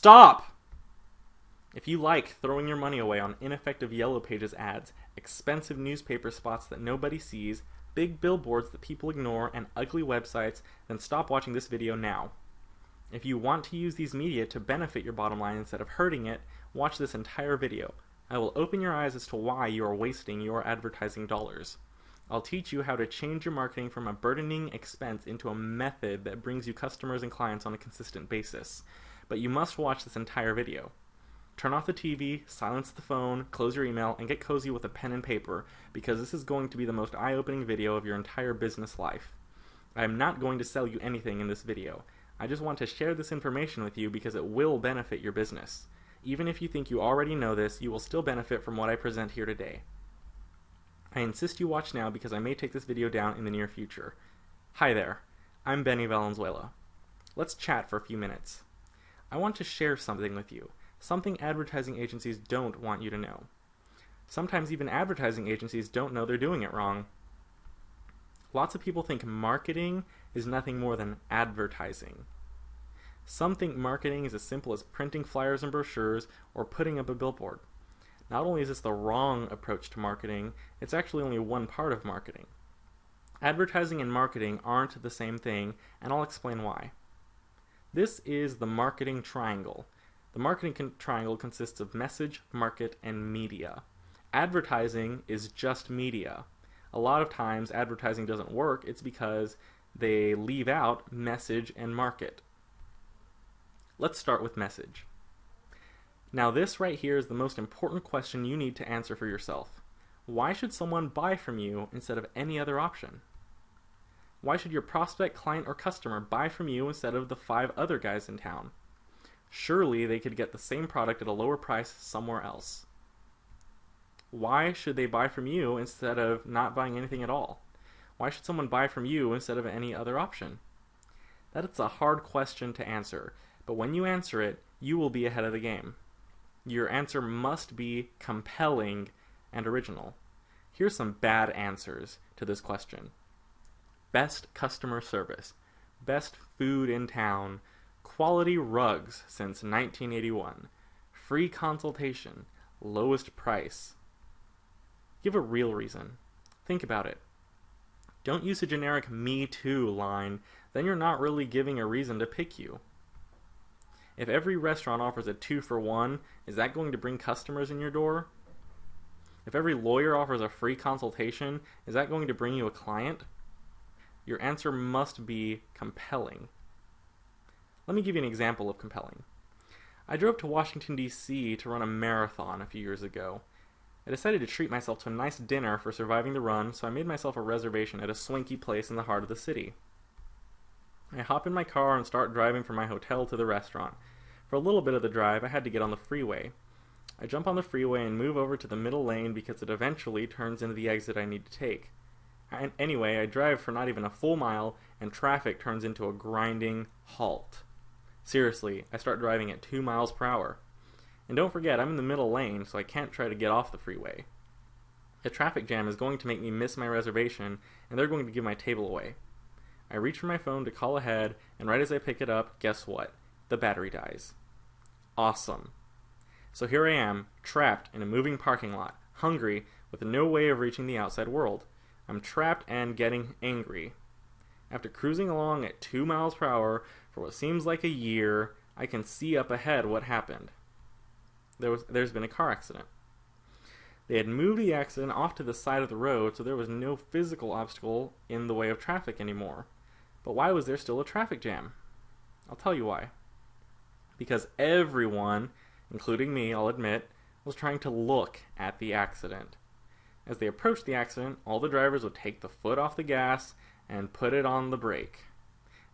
Stop! If you like throwing your money away on ineffective Yellow Pages ads, expensive newspaper spots that nobody sees, big billboards that people ignore, and ugly websites, then stop watching this video now. If you want to use these media to benefit your bottom line instead of hurting it, watch this entire video. I will open your eyes as to why you are wasting your advertising dollars. I'll teach you how to change your marketing from a burdening expense into a method that brings you customers and clients on a consistent basis. But you must watch this entire video. Turn off the TV, silence the phone, close your email, and get cozy with a pen and paper, because this is going to be the most eye-opening video of your entire business life. I am not going to sell you anything in this video. I just want to share this information with you because it will benefit your business. Even if you think you already know this, you will still benefit from what I present here today. I insist you watch now because I may take this video down in the near future. Hi there, I'm Benny Valenzuela. Let's chat for a few minutes. I want to share something with you, something advertising agencies don't want you to know. Sometimes even advertising agencies don't know they're doing it wrong. Lots of people think marketing is nothing more than advertising. Some think marketing is as simple as printing flyers and brochures or putting up a billboard. Not only is this the wrong approach to marketing, it's actually only one part of marketing. Advertising and marketing aren't the same thing, and I'll explain why. This is the marketing triangle. The marketing triangle consists of message, market, and media. Advertising is just media. A lot of times advertising doesn't work, it's because they leave out message and market. Let's start with message. Now this right here is the most important question you need to answer for yourself. Why should someone buy from you instead of any other option? Why should your prospect, client, or customer buy from you instead of the 5 other guys in town? Surely they could get the same product at a lower price somewhere else. Why should they buy from you instead of not buying anything at all? Why should someone buy from you instead of any other option? That is a hard question to answer, but when you answer it, you will be ahead of the game. Your answer must be compelling and original. Here's some bad answers to this question. Best customer service, best food in town, quality rugs since 1981, free consultation, lowest price. Give a real reason. Think about it. Don't use a generic "me too" line, then you're not really giving a reason to pick you. If every restaurant offers a 2-for-1, is that going to bring customers in your door? If every lawyer offers a free consultation, is that going to bring you a client? Your answer must be compelling. Let me give you an example of compelling. I drove to Washington, D.C. to run a marathon a few years ago. I decided to treat myself to a nice dinner for surviving the run, so I made myself a reservation at a swanky place in the heart of the city. I hop in my car and start driving from my hotel to the restaurant. For a little bit of the drive, I had to get on the freeway. I jump on the freeway and move over to the middle lane because it eventually turns into the exit I need to take. Anyway, I drive for not even a full mile, and traffic turns into a grinding halt. Seriously, I start driving at 2 miles per hour. And don't forget, I'm in the middle lane, so I can't try to get off the freeway. The traffic jam is going to make me miss my reservation, and they're going to give my table away. I reach for my phone to call ahead, and right as I pick it up, guess what? The battery dies. Awesome. So here I am, trapped in a moving parking lot, hungry, with no way of reaching the outside world. I'm trapped and getting angry. After cruising along at 2 miles per hour for what seems like a year, I can see up ahead what happened. There's been a car accident. They had moved the accident off to the side of the road, so there was no physical obstacle in the way of traffic anymore. But why was there still a traffic jam? I'll tell you why. Because everyone, including me, I'll admit, was trying to look at the accident. As they approached the accident, all the drivers would take the foot off the gas and put it on the brake.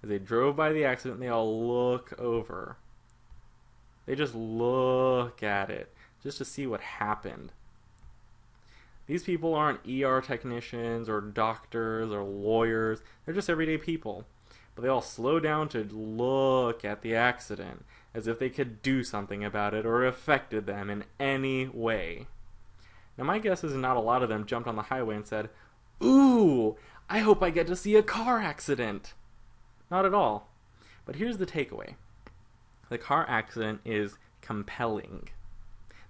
As they drove by the accident, they all look over. They just look at it, just to see what happened. These people aren't ER technicians or doctors or lawyers. They're just everyday people. But they all slow down to look at the accident, as if they could do something about it or it affected them in any way. Now my guess is not a lot of them jumped on the highway and said, "Ooh, I hope I get to see a car accident." Not at all. But here's the takeaway. The car accident is compelling.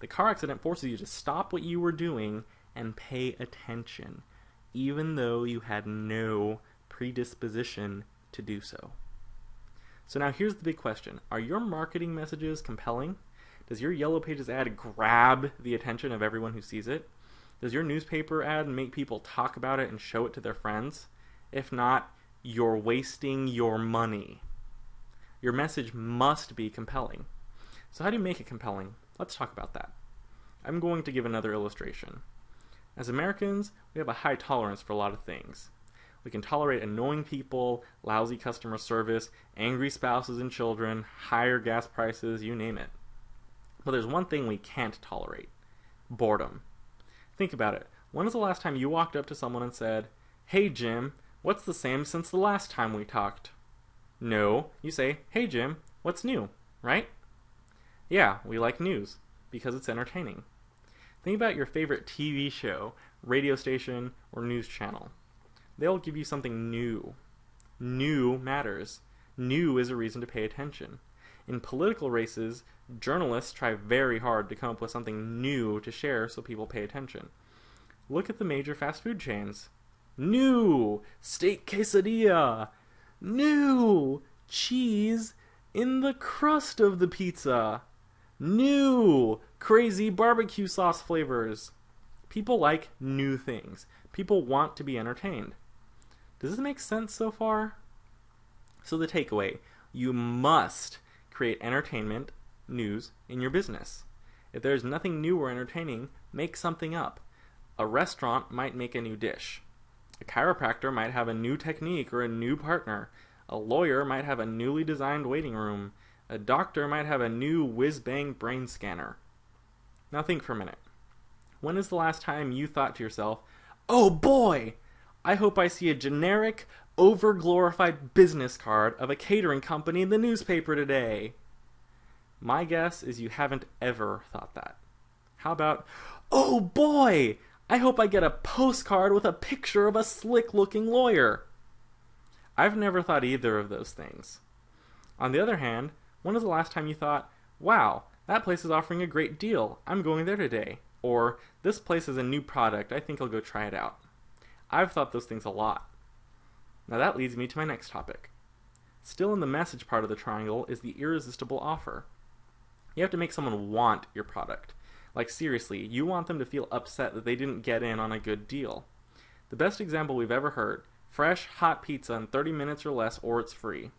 The car accident forces you to stop what you were doing and pay attention, even though you had no predisposition to do so. So now here's the big question. Are your marketing messages compelling? Does your Yellow Pages ad grab the attention of everyone who sees it? Does your newspaper ad make people talk about it and show it to their friends? If not, you're wasting your money. Your message must be compelling. So how do you make it compelling? Let's talk about that. I'm going to give another illustration. As Americans, we have a high tolerance for a lot of things. We can tolerate annoying people, lousy customer service, angry spouses and children, higher gas prices, you name it. But there's one thing we can't tolerate: boredom. Think about it. When was the last time you walked up to someone and said, "Hey Jim, what's the same since the last time we talked?" No, you say, "Hey Jim, what's new?" Right? Yeah, we like news because it's entertaining. Think about your favorite TV show, radio station, or news channel. They'll give you something new. New matters. New is a reason to pay attention. In political races, journalists try very hard to come up with something new to share so people pay attention. Look at the major fast food chains. New steak quesadilla. New cheese in the crust of the pizza. New crazy barbecue sauce flavors. People like new things. People want to be entertained. Does this make sense so far? So the takeaway: you must create entertainment, news, in your business. If there's nothing new or entertaining, make something up. A restaurant might make a new dish. A chiropractor might have a new technique or a new partner. A lawyer might have a newly designed waiting room. A doctor might have a new whiz-bang brain scanner. Now think for a minute. When is the last time you thought to yourself, "Oh boy, I hope I see a generic, over-glorified business card of a catering company in the newspaper today"? My guess is you haven't ever thought that. How about, "Oh boy, I hope I get a postcard with a picture of a slick-looking lawyer"? I've never thought either of those things. On the other hand, when was the last time you thought, "Wow, that place is offering a great deal. I'm going there today." Or, "This place has a new product. I think I'll go try it out." I've thought those things a lot. Now that leads me to my next topic. Still in the message part of the triangle is the irresistible offer. You have to make someone want your product. Like seriously, you want them to feel upset that they didn't get in on a good deal. The best example we've ever heard: fresh, hot pizza in 30 minutes or less, or it's free.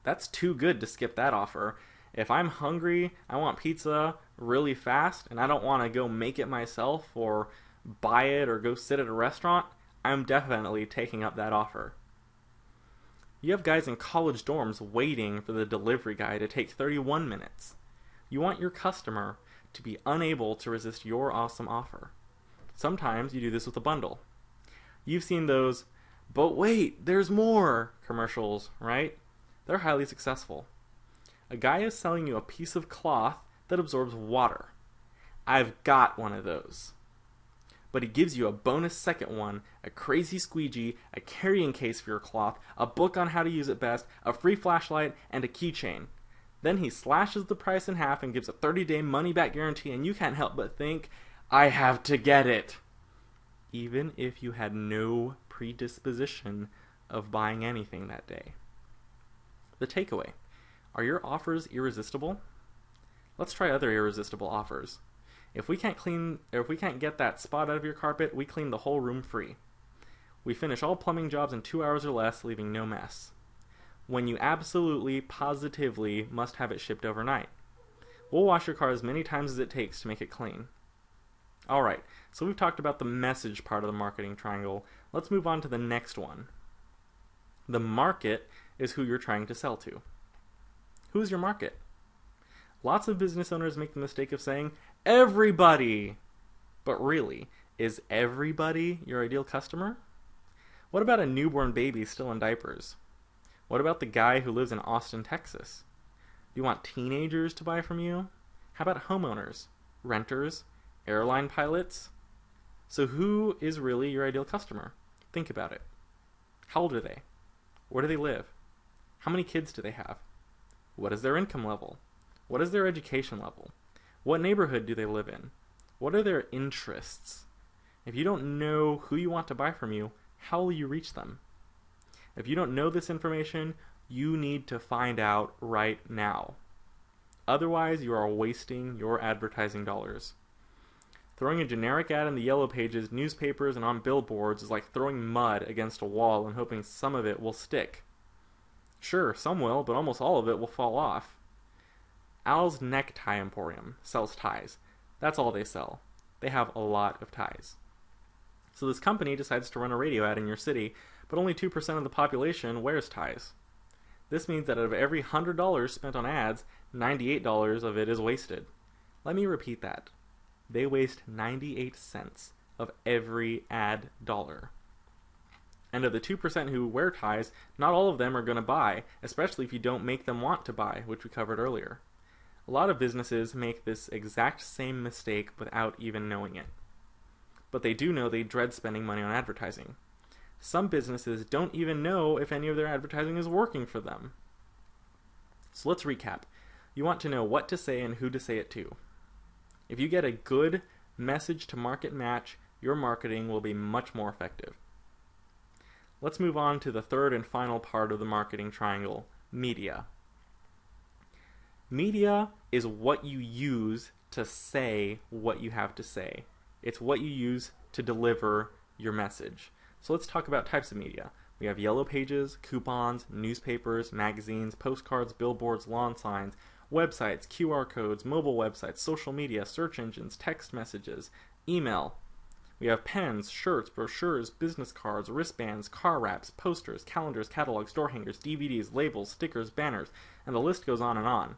That's too good to skip that offer. If I'm hungry, I want pizza really fast, and I don't want to go make it myself or buy it or go sit at a restaurant, I'm definitely taking up that offer. You have guys in college dorms waiting for the delivery guy to take 31 minutes. You want your customer to be unable to resist your awesome offer. Sometimes you do this with a bundle. You've seen those "but wait, there's more" commercials, right? They're highly successful. A guy is selling you a piece of cloth that absorbs water. I've got one of those. But he gives you a bonus second one, a crazy squeegee, a carrying case for your cloth, a book on how to use it best, a free flashlight, and a keychain. Then he slashes the price in half and gives a 30-day money-back guarantee, and you can't help but think, "I have to get it," even if you had no predisposition of buying anything that day. The takeaway: are your offers irresistible? Let's try other irresistible offers. If we can't get that spot out of your carpet, we clean the whole room free. We finish all plumbing jobs in 2 hours or less, leaving no mess. When you absolutely, positively must have it shipped overnight. We'll wash your car as many times as it takes to make it clean. Alright, so we've talked about the message part of the marketing triangle. Let's move on to the next one. The market is who you're trying to sell to. Who is your market? Lots of business owners make the mistake of saying, "everybody." But really, is everybody your ideal customer? What about a newborn baby still in diapers? What about the guy who lives in Austin, Texas? Do you want teenagers to buy from you? How about homeowners, renters, airline pilots? So who is really your ideal customer? Think about it. How old are they? Where do they live? How many kids do they have? What is their income level? What is their education level? What neighborhood do they live in? What are their interests? If you don't know who you want to buy from you, how will you reach them? If you don't know this information, you need to find out right now. Otherwise, you are wasting your advertising dollars. Throwing a generic ad in the yellow pages, newspapers, and on billboards is like throwing mud against a wall and hoping some of it will stick. Sure, some will, but almost all of it will fall off. Al's Necktie Emporium sells ties. That's all they sell. They have a lot of ties. So this company decides to run a radio ad in your city, but only 2% of the population wears ties. This means that out of every $100 spent on ads, $98 of it is wasted. Let me repeat that. They waste 98 cents of every ad dollar. And of the 2% who wear ties, not all of them are going to buy, especially if you don't make them want to buy, which we covered earlier. A lot of businesses make this exact same mistake without even knowing it. But they do know they dread spending money on advertising. Some businesses don't even know if any of their advertising is working for them. So let's recap. You want to know what to say and who to say it to. If you get a good message to market match, your marketing will be much more effective. Let's move on to the third and final part of the marketing triangle, media. Media is what you use to say what you have to say. It's what you use to deliver your message. So let's talk about types of media. We have yellow pages, coupons, newspapers, magazines, postcards, billboards, lawn signs, websites, QR codes, mobile websites, social media, search engines, text messages, email. We have pens, shirts, brochures, business cards, wristbands, car wraps, posters, calendars, catalogs, door hangers, DVDs, labels, stickers, banners, and the list goes on and on.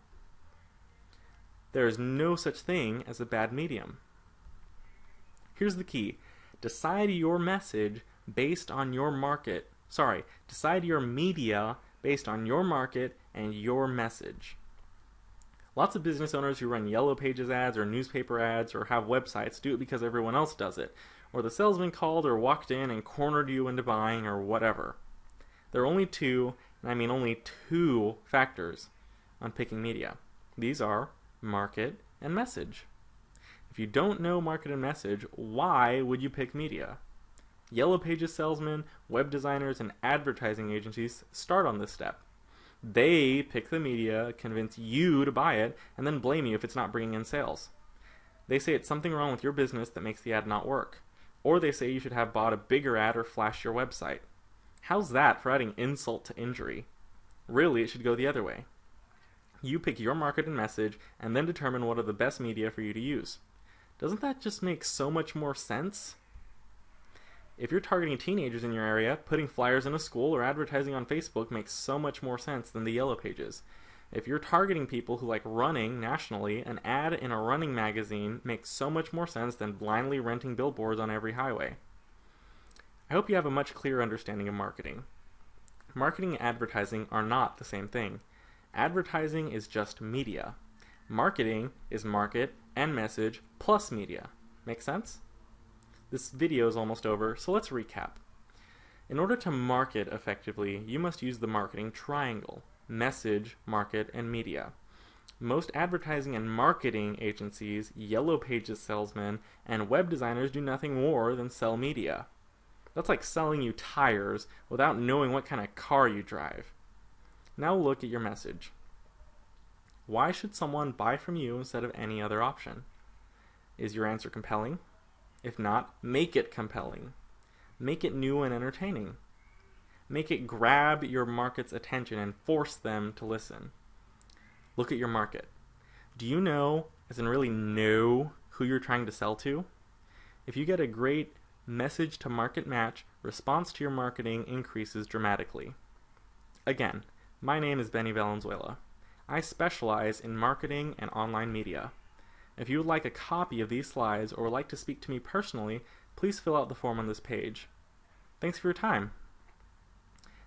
There is no such thing as a bad medium. Here's the key. Decide your message based on your market. Decide your media based on your market and your message. Lots of business owners who run yellow pages ads or newspaper ads or have websites do it because everyone else does it, or the salesman called or walked in and cornered you into buying or whatever. There are only two, and I mean only two factors on picking media. These are market and message. If you don't know market and message, why would you pick media? Yellow pages salesmen, web designers, and advertising agencies start on this step. They pick the media, convince you to buy it, and then blame you if it's not bringing in sales. They say it's something wrong with your business that makes the ad not work. Or they say you should have bought a bigger ad or flashed your website. How's that for adding insult to injury? Really, it should go the other way. You pick your market and message, and then determine what are the best media for you to use. Doesn't that just make so much more sense? If you're targeting teenagers in your area, putting flyers in a school or advertising on Facebook makes so much more sense than the yellow pages. If you're targeting people who like running nationally, an ad in a running magazine makes so much more sense than blindly renting billboards on every highway. I hope you have a much clearer understanding of marketing. Marketing and advertising are not the same thing. Advertising is just media. Marketing is market and message plus media. Make sense? This video is almost over, so let's recap. In order to market effectively, you must use the marketing triangle: message, market, and media. Most advertising and marketing agencies, yellow pages salesmen, and web designers do nothing more than sell media. That's like selling you tires without knowing what kind of car you drive. Now look at your message. Why should someone buy from you instead of any other option? Is your answer compelling? If not, make it compelling. Make it new and entertaining. Make it grab your market's attention and force them to listen. Look at your market. Do you know, as in really know, who you're trying to sell to? If you get a great message to market match, response to your marketing increases dramatically. Again, my name is Benny Valenzuela. I specialize in marketing and online media. If you would like a copy of these slides or would like to speak to me personally, please fill out the form on this page. Thanks for your time.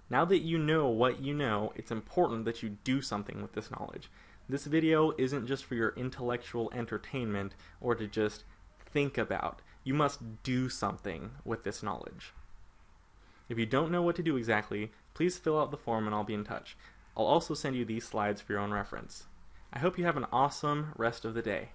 Now that you know what you know, it's important that you do something with this knowledge. This video isn't just for your intellectual entertainment or to just think about. You must do something with this knowledge. If you don't know what to do exactly, please fill out the form and I'll be in touch. I'll also send you these slides for your own reference. I hope you have an awesome rest of the day.